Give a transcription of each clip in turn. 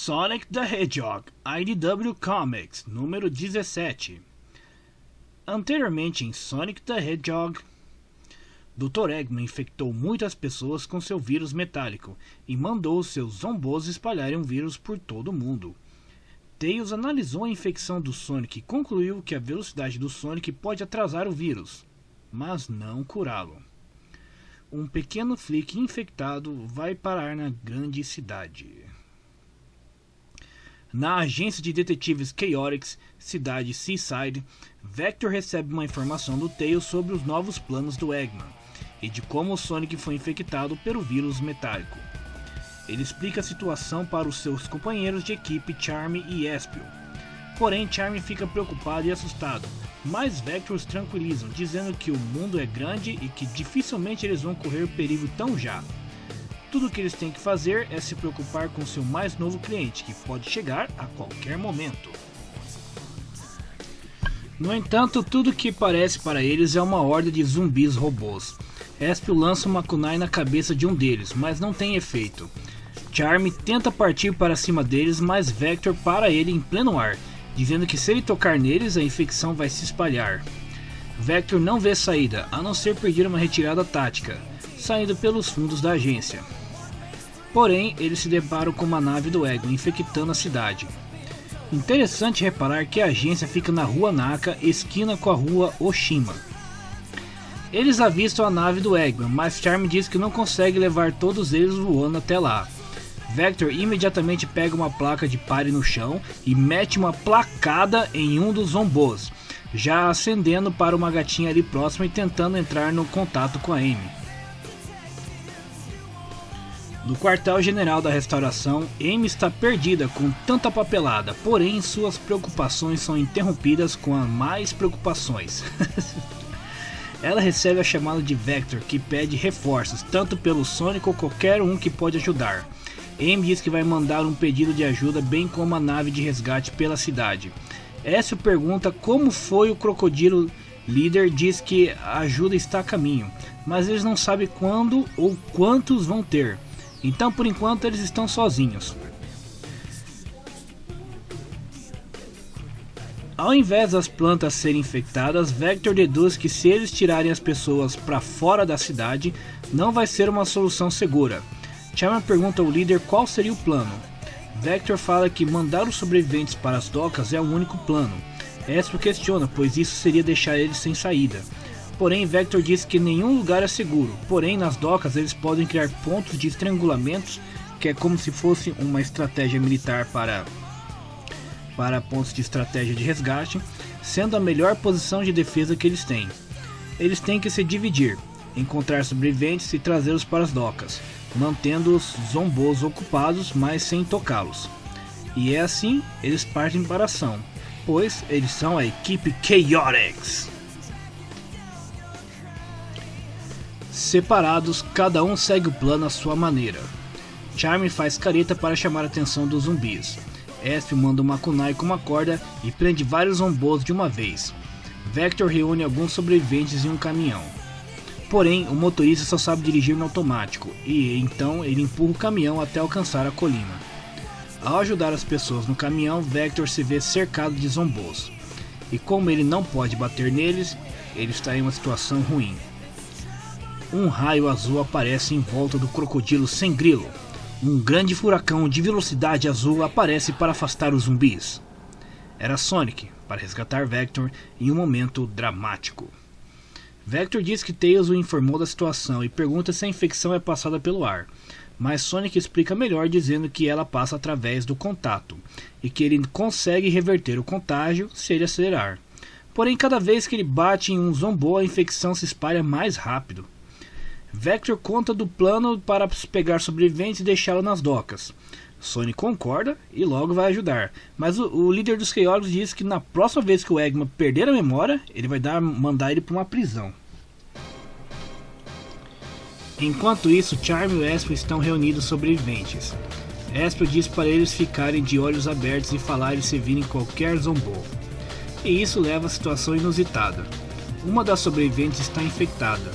Sonic the Hedgehog, IDW Comics, número 17. Anteriormente em Sonic the Hedgehog, Dr. Eggman infectou muitas pessoas com seu vírus metálico e mandou seus zombos espalharem o vírus por todo o mundo. Tails analisou a infecção do Sonic e concluiu que a velocidade do Sonic pode atrasar o vírus, mas não curá-lo. Um pequeno Flick infectado vai parar na grande cidade. Na agência de detetives Chaotix, cidade Seaside, Vector recebe uma informação do Tails sobre os novos planos do Eggman e de como o Sonic foi infectado pelo vírus metálico. Ele explica a situação para os seus companheiros de equipe Charmy e Espio. Porém, Charmy fica preocupado e assustado, mas Vector os tranquilizam, dizendo que o mundo é grande e que dificilmente eles vão correr perigo tão já. Tudo o que eles têm que fazer é se preocupar com seu mais novo cliente, que pode chegar a qualquer momento. No entanto, tudo que parece para eles é uma horda de zumbis robôs. Espio lança uma kunai na cabeça de um deles, mas não tem efeito. Charmy tenta partir para cima deles, mas Vector para ele em pleno ar, dizendo que se ele tocar neles, a infecção vai se espalhar. Vector não vê saída, a não ser pedir uma retirada tática, saindo pelos fundos da agência. Porém, eles se deparam com uma nave do Eggman infectando a cidade. Interessante reparar que a agência fica na rua Naka, esquina com a rua Oshima. Eles avistam a nave do Eggman, mas Charmy diz que não consegue levar todos eles voando até lá. Vector imediatamente pega uma placa de pare no chão e mete uma placada em um dos zombos, já acendendo para uma gatinha ali próxima e tentando entrar no contato com a Amy. No quartel-general da restauração, Amy está perdida com tanta papelada, porém suas preocupações são interrompidas com mais preocupações. Ela recebe a chamada de Vector, que pede reforços, tanto pelo Sonic ou qualquer um que pode ajudar. Amy diz que vai mandar um pedido de ajuda, bem como a nave de resgate pela cidade. Ezio pergunta como foi o crocodilo líder, diz que a ajuda está a caminho, mas eles não sabem quando ou quantos vão ter. Então, por enquanto, eles estão sozinhos. Ao invés das plantas serem infectadas, Vector deduz que se eles tirarem as pessoas para fora da cidade, não vai ser uma solução segura. Charmy pergunta ao líder qual seria o plano. Vector fala que mandar os sobreviventes para as docas é o único plano. Espio questiona, pois isso seria deixar eles sem saída. Porém, Vector diz que nenhum lugar é seguro, porém nas docas eles podem criar pontos de estrangulamentos, que é como se fosse uma estratégia militar para pontos de estratégia de resgate, sendo a melhor posição de defesa que eles têm. Eles têm que se dividir, encontrar sobreviventes e trazê-los para as docas, mantendo os zombos ocupados, mas sem tocá-los. E é assim eles partem para a ação, pois eles são a equipe Chaotix. Separados, cada um segue o plano à sua maneira. Charmy faz careta para chamar a atenção dos zumbis. Espio manda uma kunai com uma corda e prende vários zombos de uma vez. Vector reúne alguns sobreviventes em um caminhão. Porém, o motorista só sabe dirigir no automático e então ele empurra o caminhão até alcançar a colina. Ao ajudar as pessoas no caminhão, Vector se vê cercado de zombos. E como ele não pode bater neles, ele está em uma situação ruim. Um raio azul aparece em volta do crocodilo sem grilo. Um grande furacão de velocidade azul aparece para afastar os zumbis. Era Sonic, para resgatar Vector em um momento dramático. Vector diz que Tails o informou da situação e pergunta se a infecção é passada pelo ar, mas Sonic explica melhor dizendo que ela passa através do contato, e que ele consegue reverter o contágio se ele acelerar. Porém, cada vez que ele bate em um zombo, a infecção se espalha mais rápido. Vector conta do plano para pegar sobreviventes e deixá-lo nas docas. Sonic concorda e logo vai ajudar, mas o líder dos Chaotix diz que na próxima vez que o Eggman perder a memória, ele vai mandar ele para uma prisão. Enquanto isso, Charmy e Espio estão reunidos sobreviventes. Espio diz para eles ficarem de olhos abertos e falarem se virem qualquer zombo. E isso leva a situação inusitada. Uma das sobreviventes está infectada.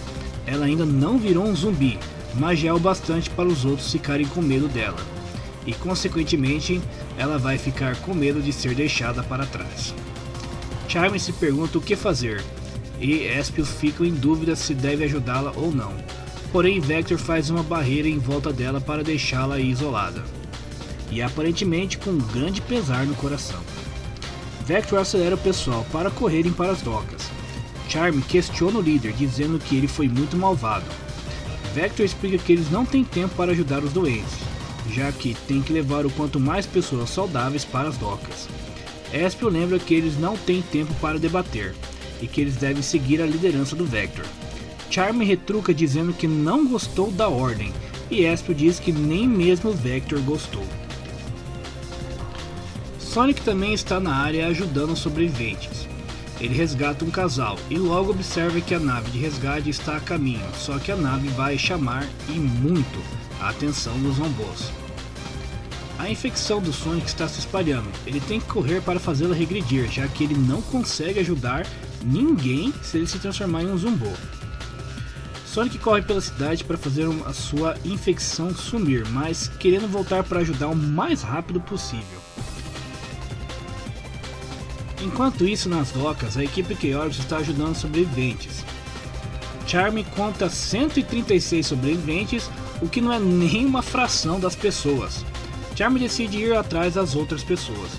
Ela ainda não virou um zumbi, mas já é o bastante para os outros ficarem com medo dela. e consequentemente ela vai ficar com medo de ser deixada para trás. Charmy se pergunta o que fazer e Espio fica em dúvida se deve ajudá-la ou não. Porém, Vector faz uma barreira em volta dela para deixá-la isolada, e aparentemente com um grande pesar no coração. Vector acelera o pessoal para correrem para as docas. Charmy questiona o líder, dizendo que ele foi muito malvado. Vector explica que eles não têm tempo para ajudar os doentes, já que tem que levar o quanto mais pessoas saudáveis para as docas. Espio lembra que eles não têm tempo para debater, e que eles devem seguir a liderança do Vector. Charmy retruca dizendo que não gostou da ordem, e Espio diz que nem mesmo o Vector gostou. Sonic também está na área ajudando os sobreviventes. Ele resgata um casal e logo observa que a nave de resgate está a caminho, só que a nave vai chamar e muito a atenção dos zombos. A infecção do Sonic está se espalhando, ele tem que correr para fazê-la regredir, já que ele não consegue ajudar ninguém se ele se transformar em um zumbo. Sonic corre pela cidade para fazer a sua infecção sumir, mas querendo voltar para ajudar o mais rápido possível. Enquanto isso, nas docas, a equipe Chaotix está ajudando os sobreviventes. Charmy conta 136 sobreviventes, o que não é nem uma fração das pessoas. Charmy decide ir atrás das outras pessoas.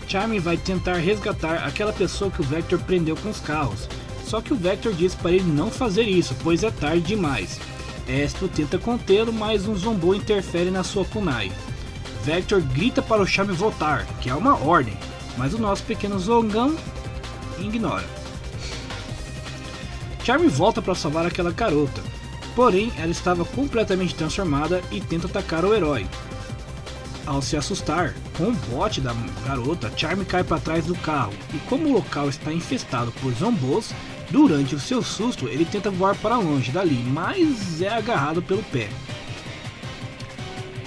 Charmy vai tentar resgatar aquela pessoa que o Vector prendeu com os carros, só que o Vector diz para ele não fazer isso, pois é tarde demais. Espio tenta contê-lo, mas um zombo interfere na sua kunai. Vector grita para o Charmy voltar, que é uma ordem, mas o nosso pequeno zongão ignora. Charmy volta para salvar aquela garota, porém ela estava completamente transformada e tenta atacar o herói. Ao se assustar com o bote da garota, Charmy cai para trás do carro e como o local está infestado por zombos, durante o seu susto ele tenta voar para longe dali, mas é agarrado pelo pé.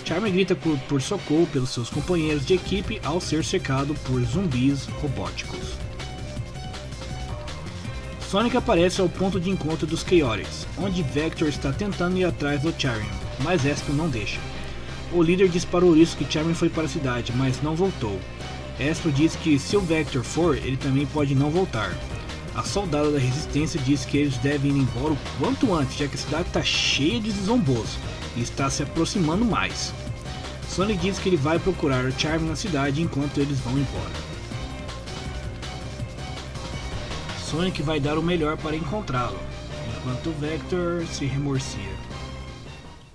Charmy grita por socorro pelos seus companheiros de equipe ao ser cercado por zumbis robóticos. Sonic aparece ao ponto de encontro dos Chaotix, onde Vector está tentando ir atrás do Charmy, mas Espio não deixa. O líder diz para o Ouriço que Charmy foi para a cidade, mas não voltou. Espio diz que se o Vector for, ele também pode não voltar. A soldada da resistência diz que eles devem ir embora o quanto antes, já que a cidade está cheia de zombos e está se aproximando mais. Sonic diz que ele vai procurar o Charmy na cidade enquanto eles vão embora. Sonic vai dar o melhor para encontrá-lo, enquanto Vector se remorcia.